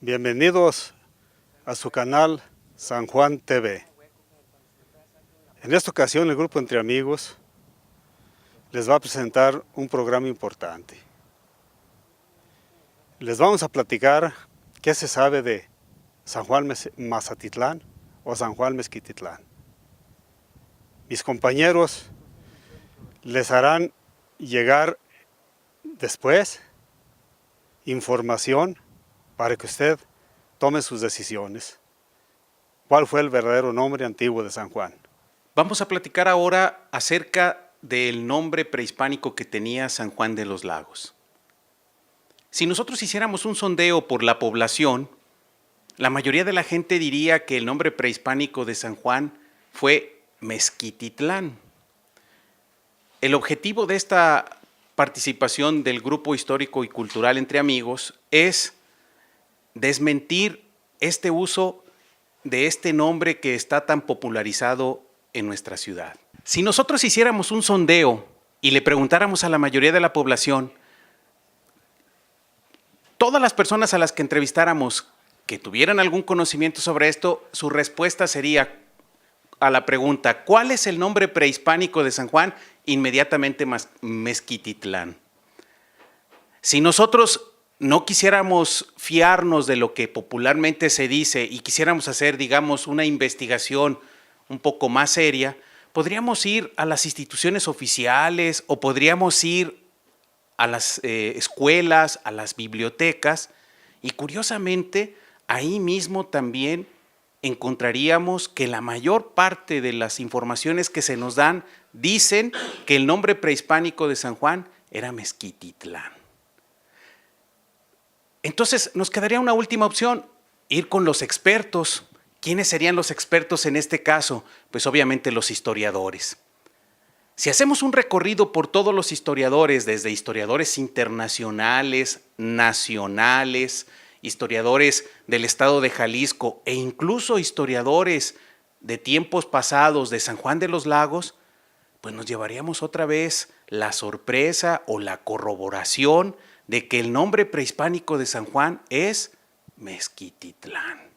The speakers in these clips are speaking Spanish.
Bienvenidos a su canal San Juan TV. En esta ocasión el grupo Entre Amigos les va a presentar un programa importante. Les vamos a platicar qué se sabe de San Juan Mazatitlán o San Juan Mezquititlán. Mis compañeros les harán llegar después información para que usted tome sus decisiones. ¿Cuál fue el verdadero nombre antiguo de San Juan? Vamos a platicar ahora acerca del nombre prehispánico que tenía San Juan de los Lagos. Si nosotros hiciéramos un sondeo por la población, la mayoría de la gente diría que el nombre prehispánico de San Juan fue Mezquititlán. El objetivo de esta participación del Grupo Histórico y Cultural Entre Amigos es desmentir este uso de este nombre que está tan popularizado en nuestra ciudad. Si nosotros hiciéramos un sondeo y le preguntáramos a la mayoría de la población, todas las personas a las que entrevistáramos que tuvieran algún conocimiento sobre esto, su respuesta sería a la pregunta, ¿cuál es el nombre prehispánico de San Juan? Inmediatamente Mezquititlán. Si nosotros no quisiéramos fiarnos de lo que popularmente se dice y quisiéramos hacer, digamos, una investigación un poco más seria, podríamos ir a las instituciones oficiales o podríamos ir a las escuelas, a las bibliotecas y curiosamente ahí mismo también encontraríamos que la mayor parte de las informaciones que se nos dan dicen que el nombre prehispánico de San Juan era Mezquititlán. Entonces nos quedaría una última opción, ir con los expertos. ¿Quiénes serían los expertos en este caso? Pues obviamente los historiadores. Si hacemos un recorrido por todos los historiadores, desde historiadores internacionales, nacionales, historiadores del estado de Jalisco e incluso historiadores de tiempos pasados de San Juan de los Lagos, pues nos llevaríamos otra vez la sorpresa o la corroboración de que el nombre prehispánico de San Juan es Mezquititlán.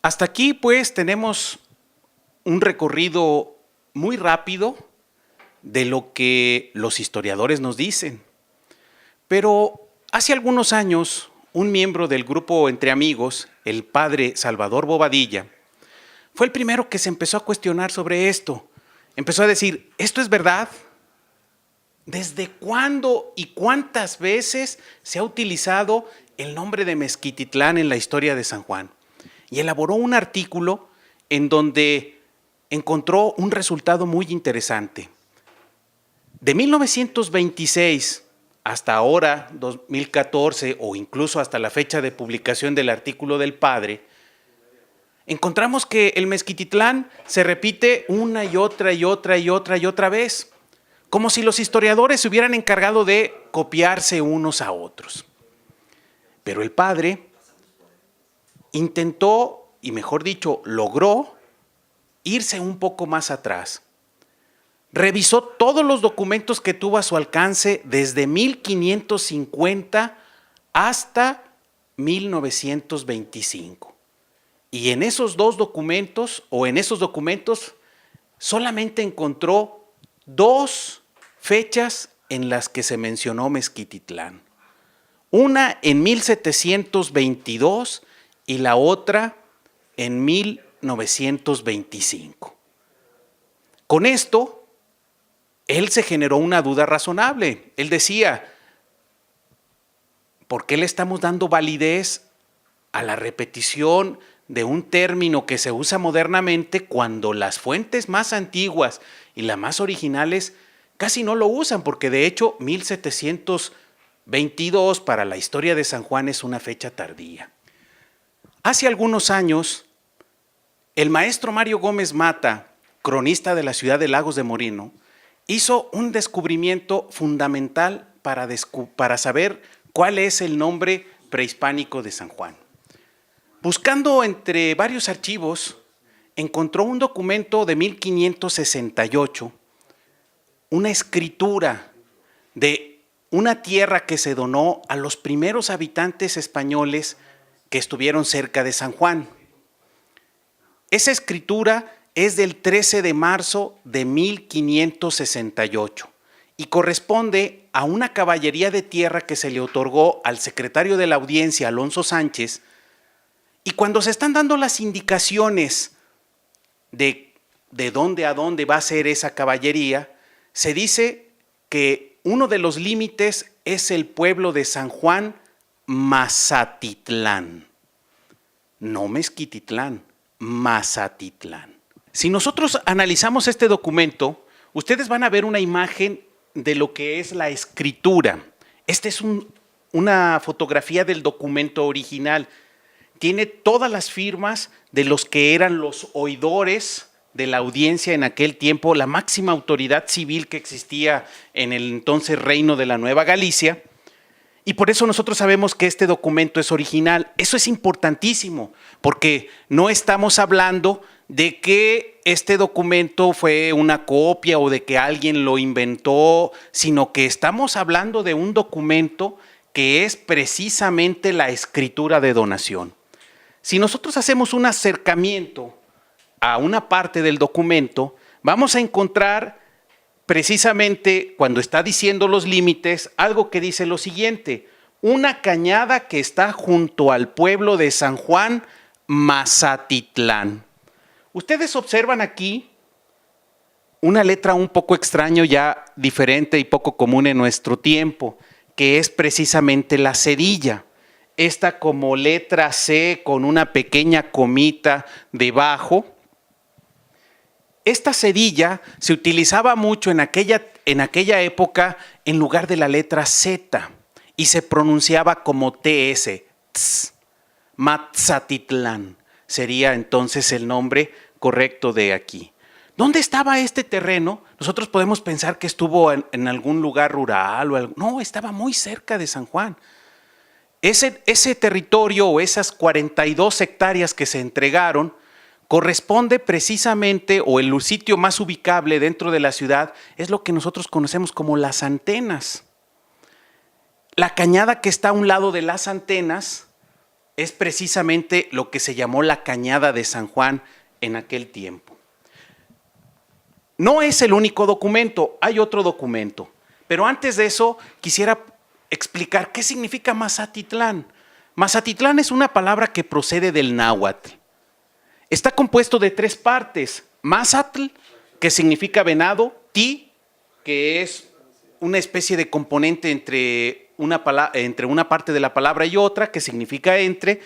Hasta aquí pues tenemos un recorrido muy rápido de lo que los historiadores nos dicen. Pero hace algunos años, un miembro del grupo Entre Amigos, el padre Salvador Bobadilla, fue el primero que se empezó a cuestionar sobre esto. Empezó a decir, ¿esto es verdad? ¿Desde cuándo y cuántas veces se ha utilizado el nombre de Mezquititlán en la historia de San Juan? Y elaboró un artículo en donde encontró un resultado muy interesante. De 1926 hasta ahora, 2014, o incluso hasta la fecha de publicación del artículo del padre, encontramos que el Mezquititlán se repite una y otra y otra y otra y otra vez, como si los historiadores se hubieran encargado de copiarse unos a otros. Pero el padre intentó, y mejor dicho, logró irse un poco más atrás. Revisó todos los documentos que tuvo a su alcance desde 1550 hasta 1925. Y en esos documentos solamente encontró dos fechas en las que se mencionó Mezquititlán. Una en 1722 y la otra en 1925. Con esto, él se generó una duda razonable. Él decía, ¿por qué le estamos dando validez a la repetición de un término que se usa modernamente cuando las fuentes más antiguas y las más originales casi no lo usan? Porque de hecho 1722 para la historia de San Juan es una fecha tardía. Hace algunos años, el maestro Mario Gómez Mata, cronista de la ciudad de Lagos de Moreno, hizo un descubrimiento fundamental para saber cuál es el nombre prehispánico de San Juan. Buscando entre varios archivos, encontró un documento de 1568, una escritura de una tierra que se donó a los primeros habitantes españoles que estuvieron cerca de San Juan. Esa escritura es del 13 de marzo de 1568 y corresponde a una caballería de tierra que se le otorgó al secretario de la audiencia, Alonso Sánchez, y cuando se están dando las indicaciones de dónde a dónde va a ser esa caballería, se dice que uno de los límites es el pueblo de San Juan Mazatitlán, no Mezquititlán, Mazatitlán. Si nosotros analizamos este documento, ustedes van a ver una imagen de lo que es la escritura. Esta es una fotografía del documento original. Tiene todas las firmas de los que eran los oidores de la audiencia en aquel tiempo, la máxima autoridad civil que existía en el entonces Reino de la Nueva Galicia. Y por eso nosotros sabemos que este documento es original. Eso es importantísimo, porque no estamos hablando de que este documento fue una copia o de que alguien lo inventó, sino que estamos hablando de un documento que es precisamente la escritura de donación. Si nosotros hacemos un acercamiento a una parte del documento, vamos a encontrar precisamente cuando está diciendo los límites, algo que dice lo siguiente: una cañada que está junto al pueblo de San Juan Mazatitlán. Ustedes observan aquí una letra un poco extraña, ya diferente y poco común en nuestro tiempo, que es precisamente la cedilla. Esta como letra C con una pequeña comita debajo. Esta cedilla se utilizaba mucho en aquella época en lugar de la letra Z y se pronunciaba como TS, tss, Mazatitlán. Sería entonces el nombre correcto de aquí. ¿Dónde estaba este terreno? Nosotros podemos pensar que estuvo en algún lugar rural o algo. No, estaba muy cerca de San Juan. Ese territorio o esas 42 hectáreas que se entregaron corresponde precisamente, o el sitio más ubicable dentro de la ciudad, es lo que nosotros conocemos como las antenas. La cañada que está a un lado de las antenas es precisamente lo que se llamó la cañada de San Juan en aquel tiempo. No es el único documento, hay otro documento, pero antes de eso quisiera explicar qué significa Mazatitlán. Mazatitlán es una palabra que procede del náhuatl. Está compuesto de 3 partes: Mazatl, que significa venado; Ti, que es una especie de componente entre una parte de la palabra y otra, que significa entre,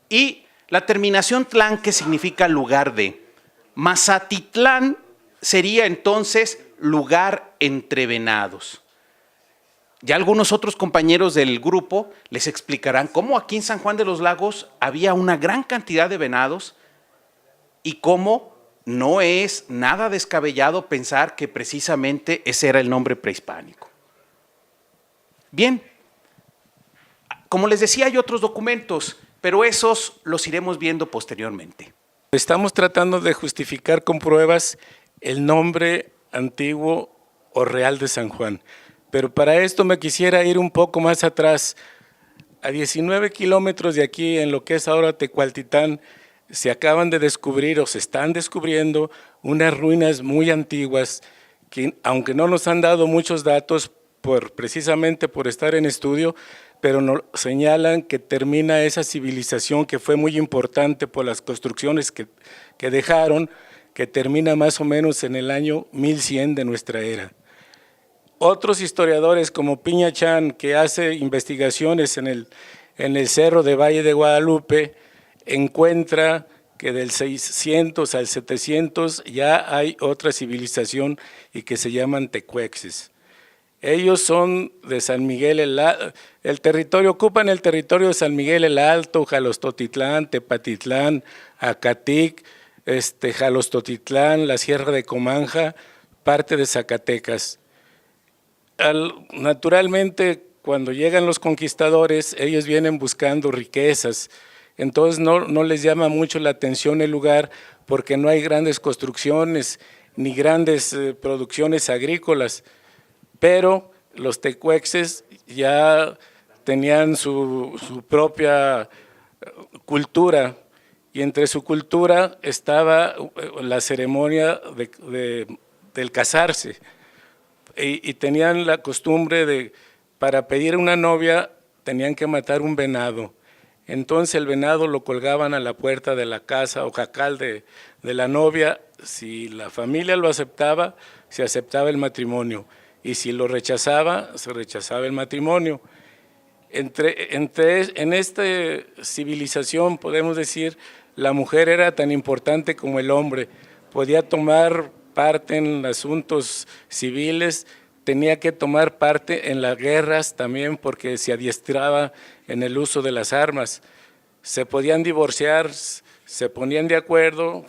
y la terminación tlán, que significa lugar de. Mazatitlán sería entonces lugar entre venados. Ya algunos otros compañeros del grupo les explicarán cómo aquí en San Juan de los Lagos había una gran cantidad de venados y cómo no es nada descabellado pensar que precisamente ese era el nombre prehispánico. Bien, como les decía, hay otros documentos, pero esos los iremos viendo posteriormente. Estamos tratando de justificar con pruebas el nombre antiguo o real de San Juan, pero para esto me quisiera ir un poco más atrás. A 19 kilómetros de aquí, en lo que es ahora Tecualtitán, se acaban de descubrir o se están descubriendo unas ruinas muy antiguas que, aunque no nos han dado muchos datos precisamente por estar en estudio, pero nos señalan que termina esa civilización que fue muy importante por las construcciones que dejaron, que termina más o menos en el año 1100 de nuestra era. Otros historiadores como Piña Chan, que hace investigaciones en el cerro de Valle de Guadalupe, encuentra que del 600 al 700 ya hay otra civilización y que se llaman tecuexes. Ellos son de San Miguel ocupan el territorio de San Miguel el Alto, Jalostotitlán, Tepatitlán, Acatic, Jalostotitlán, la Sierra de Comanja, parte de Zacatecas. Naturalmente, cuando llegan los conquistadores, ellos vienen buscando riquezas. Entonces no les llama mucho la atención el lugar porque no hay grandes construcciones ni grandes producciones agrícolas, pero los tecuexes ya tenían su propia cultura, y entre su cultura estaba la ceremonia del casarse, y tenían la costumbre de, para pedir una novia, tenían que matar un venado. Entonces el venado lo colgaban a la puerta de la casa o jacal de la novia. Si la familia lo aceptaba, se aceptaba el matrimonio, y si lo rechazaba, se rechazaba el matrimonio. En esta civilización, podemos decir, la mujer era tan importante como el hombre. Podía tomar parte en asuntos civiles, tenía que tomar parte en las guerras también, porque se adiestraba en el uso de las armas. Se podían divorciar, se ponían de acuerdo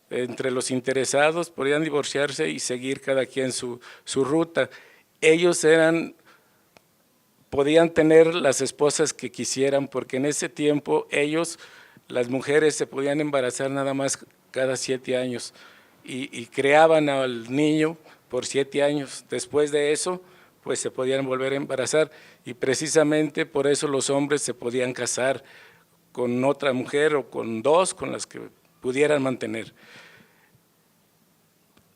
entre los interesados, podían divorciarse y seguir cada quien su ruta. Ellos podían tener las esposas que quisieran, porque en ese tiempo las mujeres se podían embarazar nada más cada 7 años y creaban al niño por 7 años. Después de eso, pues se podían volver a embarazar, y precisamente por eso los hombres se podían casar con otra mujer o con 2, con las que pudieran mantener.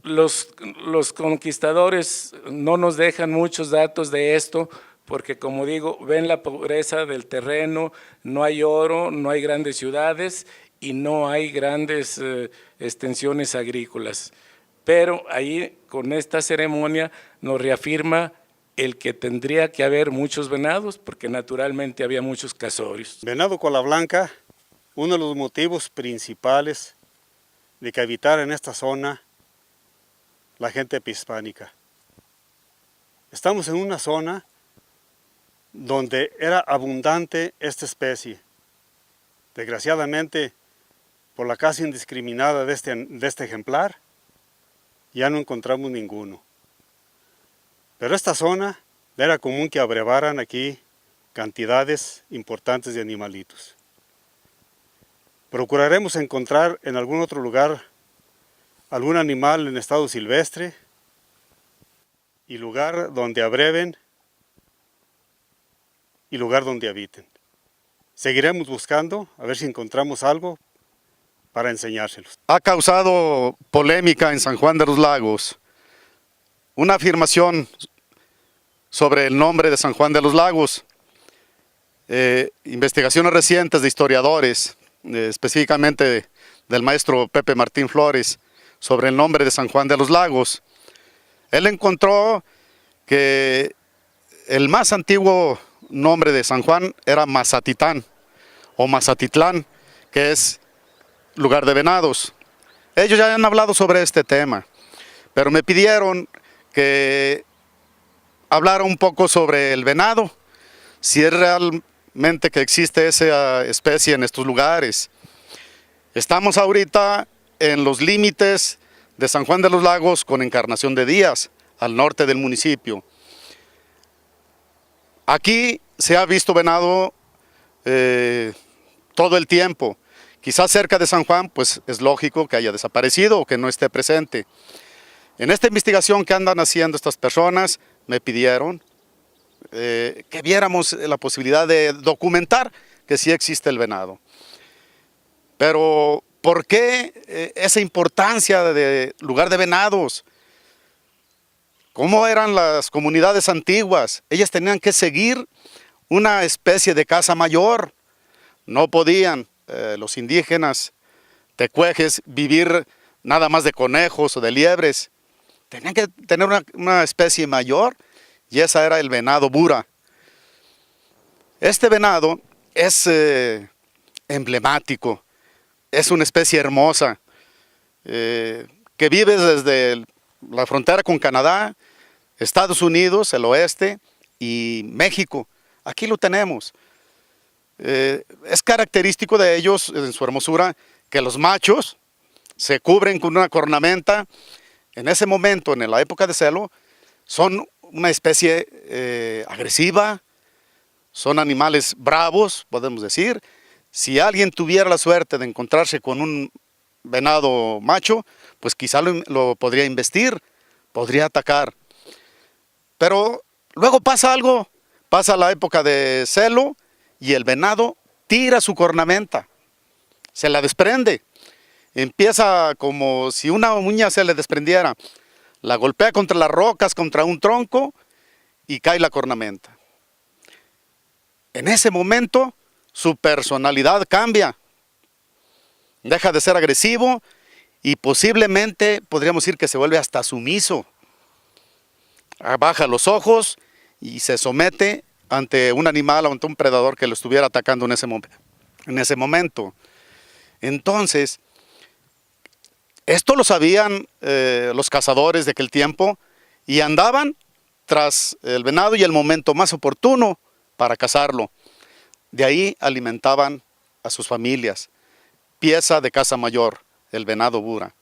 Los conquistadores no nos dejan muchos datos de esto, porque como digo, ven la pobreza del terreno, no hay oro, no hay grandes ciudades y no hay grandes extensiones agrícolas. Pero ahí, con esta ceremonia, nos reafirma el que tendría que haber muchos venados, porque naturalmente había muchos casorios. Venado cola blanca, uno de los motivos principales de que habitara en esta zona la gente prehispánica. Estamos en una zona donde era abundante esta especie. Desgraciadamente, por la caza indiscriminada de este ejemplar, ya no encontramos ninguno. Pero esta zona era común que abrevaran aquí cantidades importantes de animalitos. Procuraremos encontrar en algún otro lugar algún animal en estado silvestre y lugar donde abreven y lugar donde habiten. Seguiremos buscando a ver si encontramos algo para enseñárselos. Ha causado polémica en San Juan de los Lagos una afirmación sobre el nombre de San Juan de los Lagos. Investigaciones recientes de historiadores, específicamente del maestro Pepe Martín Flores, sobre el nombre de San Juan de los Lagos. Él encontró que el más antiguo nombre de San Juan era Mazatitán o Mazatitlán, que es lugar de venados. Ellos ya han hablado sobre este tema, pero me pidieron que hablara un poco sobre el venado, si es realmente que existe esa especie en estos lugares. Estamos ahorita en los límites de San Juan de los Lagos con Encarnación de Díaz, al norte del municipio. Aquí se ha visto venado todo el tiempo. Quizás cerca de San Juan, pues es lógico que haya desaparecido o que no esté presente. En esta investigación que andan haciendo estas personas, me pidieron que viéramos la posibilidad de documentar que sí existe el venado. Pero, ¿por qué esa importancia de lugar de venados? ¿Cómo eran las comunidades antiguas? Ellas tenían que seguir una especie de casa mayor. No podían los indígenas tecuejes vivir nada más de conejos o de liebres. Tenían que tener una especie mayor, y esa era el venado bura. Este venado es emblemático, es una especie hermosa, que vive desde la frontera con Canadá, Estados Unidos, el oeste, y México. Aquí lo tenemos. Es característico de ellos, en su hermosura, que los machos se cubren con una cornamenta. En ese momento, en la época de celo, son una especie agresiva, son animales bravos, podemos decir. Si alguien tuviera la suerte de encontrarse con un venado macho, pues quizá lo podría embestir, podría atacar. Pero luego pasa algo, pasa la época de celo y el venado tira su cornamenta, se la desprende. Empieza como si una uña se le desprendiera. La golpea contra las rocas, contra un tronco y cae la cornamenta. En ese momento su personalidad cambia. Deja de ser agresivo y posiblemente podríamos decir que se vuelve hasta sumiso. Baja los ojos y se somete ante un animal, ante un predador que lo estuviera atacando en ese momento. Entonces, esto lo sabían los cazadores de aquel tiempo y andaban tras el venado y el momento más oportuno para cazarlo. De ahí alimentaban a sus familias. Pieza de caza mayor, el venado bura.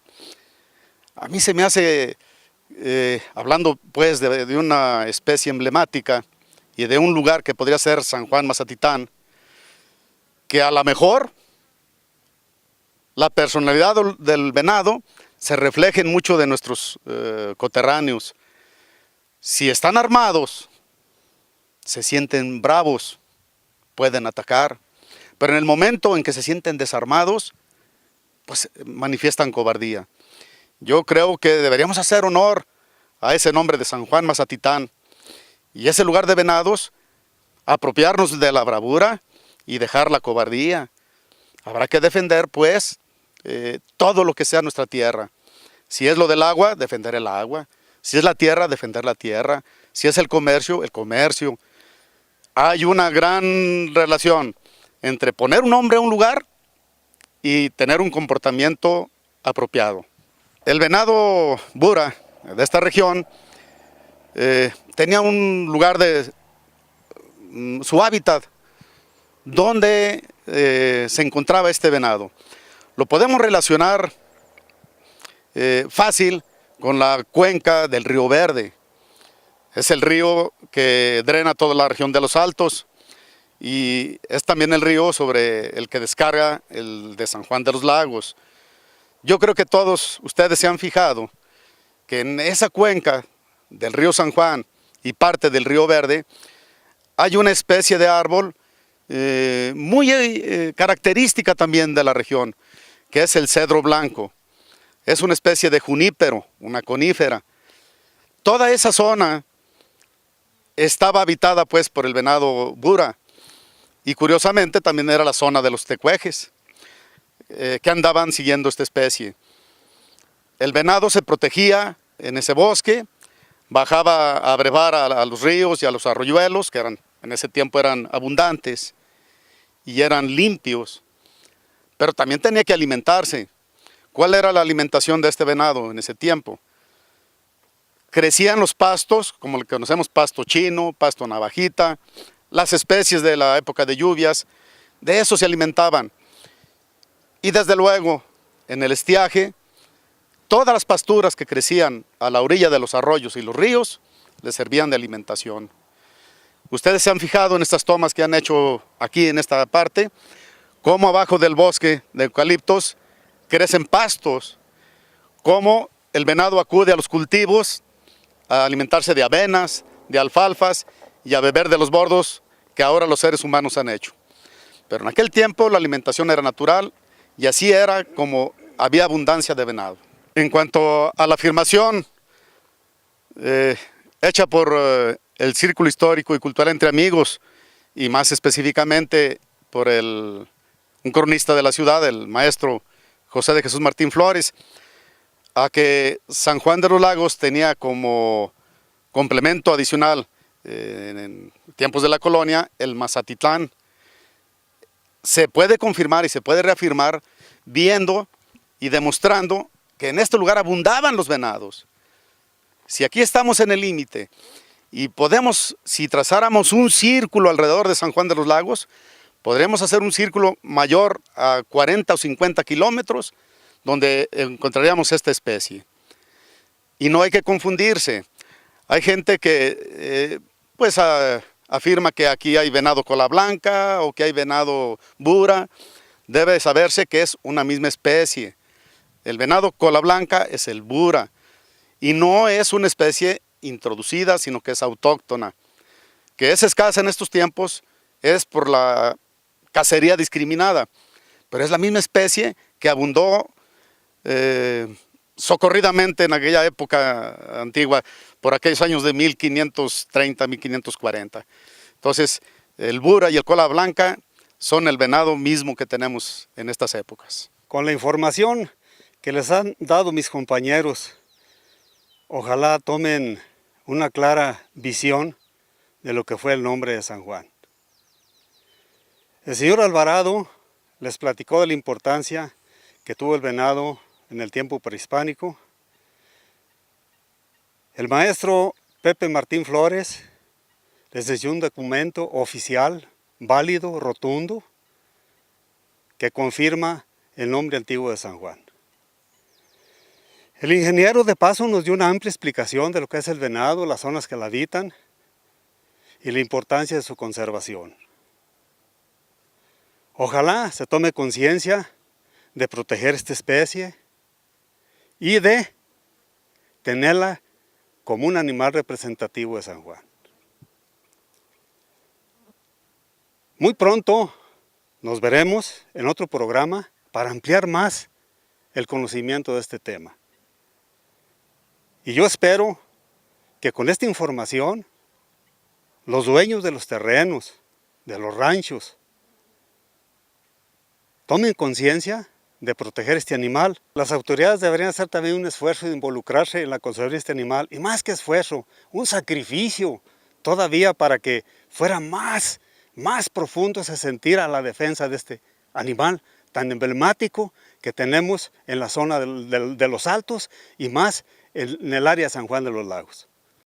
A mí se me hace, hablando pues de una especie emblemática y de un lugar que podría ser San Juan Mazatitlán, que a lo mejor la personalidad del venado se refleja en muchos de nuestros coterráneos. Si están armados, se sienten bravos, pueden atacar, pero en el momento en que se sienten desarmados, pues manifiestan cobardía. Yo creo que deberíamos hacer honor a ese nombre de San Juan Mazatitlán y ese lugar de venados, apropiarnos de la bravura y dejar la cobardía. Habrá que defender pues todo lo que sea nuestra tierra. Si es lo del agua, defender el agua. Si es la tierra, defender la tierra. Si es el comercio, el comercio. Hay una gran relación entre poner un nombre a un lugar y tener un comportamiento apropiado. El venado bura de esta región tenía un lugar de su hábitat donde se encontraba este venado. Lo podemos relacionar fácil con la cuenca del río Verde. Es el río que drena toda la región de los Altos y es también el río sobre el que descarga el de San Juan de los Lagos. Yo creo que todos ustedes se han fijado que en esa cuenca del río San Juan y parte del río Verde hay una especie de árbol muy característica también de la región, que es el cedro blanco. Es una especie de junípero, una conífera. Toda esa zona estaba habitada pues por el venado bura y curiosamente también era la zona de los tecuejes que andaban siguiendo esta especie. El venado se protegía en ese bosque, bajaba a brevar a los ríos y a los arroyuelos, que en ese tiempo eran abundantes y eran limpios, pero también tenía que alimentarse. ¿Cuál era la alimentación de este venado en ese tiempo? Crecían los pastos, como lo que conocemos, pasto chino, pasto navajita, las especies de la época de lluvias, de eso se alimentaban. Y desde luego, en el estiaje, todas las pasturas que crecían a la orilla de los arroyos y los ríos, les servían de alimentación. Ustedes se han fijado en estas tomas que han hecho aquí en esta parte, cómo abajo del bosque de eucaliptos crecen pastos, cómo el venado acude a los cultivos a alimentarse de avenas, de alfalfas y a beber de los bordos que ahora los seres humanos han hecho. Pero en aquel tiempo la alimentación era natural y así era como había abundancia de venado. En cuanto a la afirmación hecha por el Círculo Histórico y Cultural Entre Amigos y más específicamente por un cronista de la ciudad, el maestro José de Jesús Martín Flores, a que San Juan de los Lagos tenía como complemento adicional en tiempos de la colonia el Mazatitlán. Se puede confirmar y se puede reafirmar viendo y demostrando que en este lugar abundaban los venados. Si aquí estamos en el límite y podemos, si trazáramos un círculo alrededor de San Juan de los Lagos, podremos hacer un círculo mayor a 40 o 50 kilómetros donde encontraríamos esta especie. Y no hay que confundirse. Hay gente que afirma que aquí hay venado cola blanca o que hay venado bura. Debe saberse que es una misma especie. El venado cola blanca es el bura y no es una especie introducida, sino que es autóctona. Que es escasa en estos tiempos es por la cacería discriminada, pero es la misma especie que abundó socorridamente en aquella época antigua, por aquellos años de 1530, 1540. Entonces, el bura y el cola blanca son el venado mismo que tenemos en estas épocas. Con la información que les han dado mis compañeros, ojalá tomen una clara visión de lo que fue el nombre de San Juan. El señor Alvarado les platicó de la importancia que tuvo el venado en el tiempo prehispánico. El maestro Pepe Martín Flores les dio un documento oficial, válido, rotundo, que confirma el nombre antiguo de San Juan. El ingeniero de paso nos dio una amplia explicación de lo que es el venado, las zonas que la habitan y la importancia de su conservación. Ojalá se tome conciencia de proteger esta especie y de tenerla como un animal representativo de San Juan. Muy pronto nos veremos en otro programa para ampliar más el conocimiento de este tema. Y yo espero que con esta información los dueños de los terrenos, de los ranchos, tomen conciencia de proteger este animal. Las autoridades deberían hacer también un esfuerzo de involucrarse en la conservación de este animal, y más que esfuerzo, un sacrificio todavía para que fuera más profundo ese sentir a la defensa de este animal tan emblemático que tenemos en la zona de los Altos y más en el área de San Juan de los Lagos.